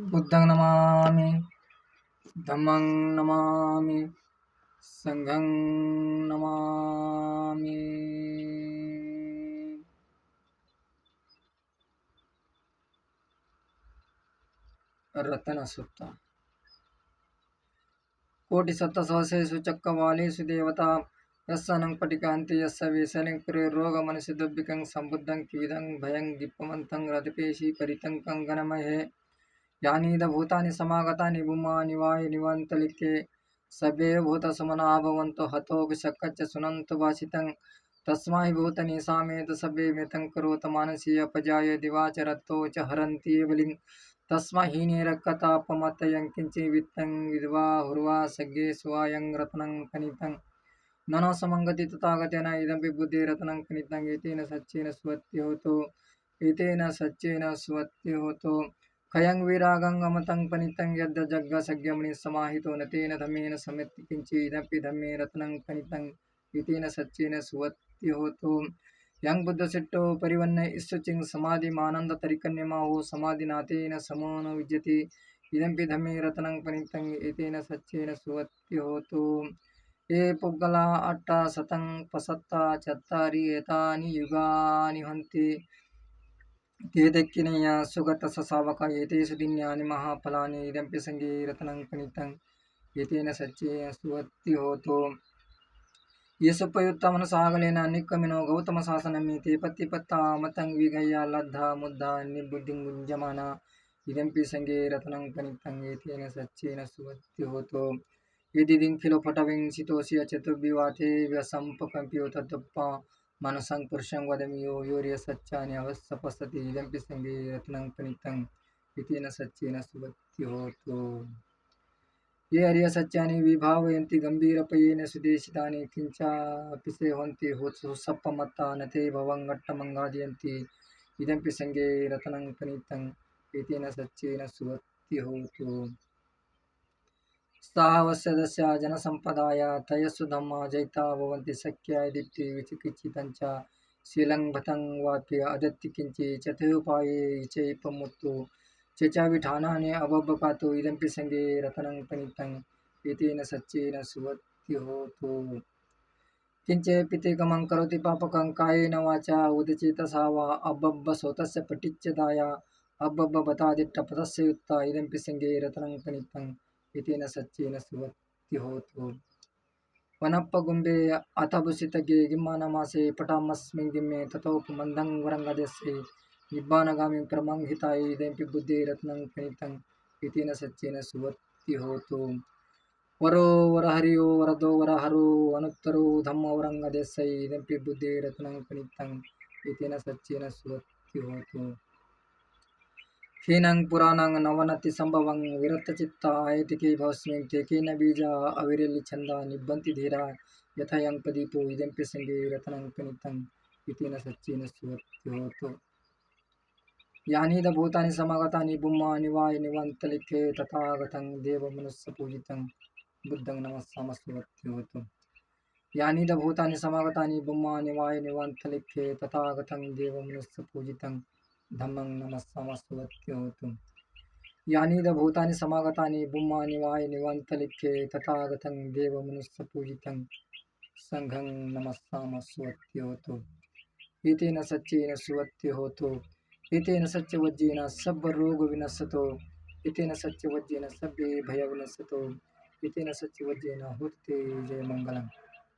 बुद्धं नमामि, धम्मं नमामि, संघं नमामि। रत्नसुत्ता कोटिसप्तसहस्रेषु चक्रवालेषु देवता यस्सनं पटिकान्ति यस्य वेशलिं पुरेर्रोगमनुषिदुब्बिकं सम्बुद्धं किविदं भयं दीप्तमन्तं रतिपेशि परितं कङ्गनमहे यानीदभूतानि समागतानि भूमानि वाय निवन्तलिखे सभ्ये भूतसुमना भवन्तो हतो विषक्कच्च सुनन्तु भाषितं तस्मै भूतनिशामेत सभ्ये मितं करोत मानसी अपजाय दिवाचरतो च हरन्ति बलिं तस्मै हीनेरकतापमतयं किञ्चि वित्तं विद्वा हुर्वा सज्ञे स्वायं रत्नं कनितं ननो समङ्गति तथागतेन इदं बुद्धिरत्नं कनितं एतेन सच्चेन स्वत्योतो एतेन सच्चेन स्वत्योतो खयं विरागं अमतं पनितं यद् जग्गसज्ञमणि समाहितो न तेन धम्मेन समिति किञ्चिदपि धम्मे रत्नं पनितं एतेन सच्चेन सुवत्योतो यं बुद्धसिद्धो परिवन्न ईश्वचिं समाधिमानन्दतरिकन्यमाहो समाधिनाथेन समो न विद्यते इदंपि धम्मे रत्नं पनितं एतेन सच्चेन सुवत्योतो ये पुग्गला अट्टा सतं पसत्ता चत्तारि एतानि युगानि हन्ति तेदक्किनेय सुगतससावक एतेषु दिन्यानि महाफलानि इदंपि संगे रत्नं पनितं एतेन सच्चेन सुवत्योतो येषुपयुक्तमनसागलेन निक्कमिनो गौतमशासनमिति पत्तिपत्तामतं विगह्य लब्धा मुद्धा निबुद्धिं गुञ्जमाना इदंपि संगे रत्नं पनितं एतेन सच्चेन सुवत्योतो यदि दिङ्खिलो फटविंसितोऽस्य चतुर्विवाथे व्यसम्पकम्प्यो तत्त्वप्पा मनसं पुरुषं वदमि यो योर्यसच्चानि अवस्सपसति इदंपि संगे रत्नं पनितं एतेन सच्चेन सुवत्योतो ये अर्यसच्चानि विभावयन्ति गम्भीरपयेन सुदेशितानि किञ्चापि सेवन्ति हुस्सप्पमत्ता न ते भवङ्गट्टमङ्गादयन्ति इदंपि संगे रत्नं पनितं एतेन सच्चेन सुवत्योतो सावस्यदस्य जनसम्पदाय तयस्सु धम्मा जयिता भवन्ति शक्याय दीप्ति विचिकित्सितं च शीलं भतं वाप्य अदत्ति किञ्चि चतुरुपाये चैपमुत्तु चचाविठानानि अबब्बकातु इदंपि संगे रत्नं पनितं एतेन सच्चेन सुवत्योतो किञ्चेपितेकमं करोति पापकं कायेन वाचा उदचेतसा वा अबब्बसोतस्य पटिच्चदाया अबब्बबतादिट्टपतस्य युक्ता इदंपि संगे रत्नं पनितं एतेन सच्चेन सुवत्योतो वनप्पगुम्बे अथभुसितगे गिम्मानमासे पटामस्मिन् गिम्मे ततोपमन्दं वरङ्गदेशे निब्बानगामिं प्रमङ्हिताय इदंपि बुद्धिरत्नं पनितं एतेन सच्चेन सुवत्योतो वरो वरहरियो वरदो वरहरो अनुत्तरो धम्मो वरङ्गदेशे इदंपि बुद्धिरत्नं पनितं एतेन सच्चेन सुवत्योतो हीनं पुराणं नवनति संभवं विरक्तचित्ता आयतिके भवस्मिन् ते केन बीजा अविरलिच्छन्दा निबन्ति धीरा यथा यं प्रदीपो इदंपि संगे रत्नं पनितं एतेन सच्चेन सुवत्योतो यानीदभूतानि समागतानि बुम्मानि वाय निवन्तलिखे तथागतं देवमनुष्यपूजितं बुद्धं नमस्साम सुवत्योतो यानीदभूतानि समागतानि बुम्मानि वाय निवन्तलिखे तथागतं देवमनुष्यपूजितं धम्मं नमस्साम सुवत्योतो यानीदभूतानि समागतानि बुम्मानि वाय निवन्तलिखे तथागतं देवमनुष्यपूजितं संघं नमस्साम सुवत्योतो एतेन सच्चेन सुवत्योतो एतेन सच्चवज्जेन सर्वरोगविनश्यतो एतेन सच्चवज्जेन सर्वे भयविनश्यतो एतेन सच्चवज्जेन हुते जयमङ्गलं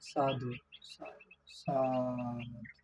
साधु साधु साधु।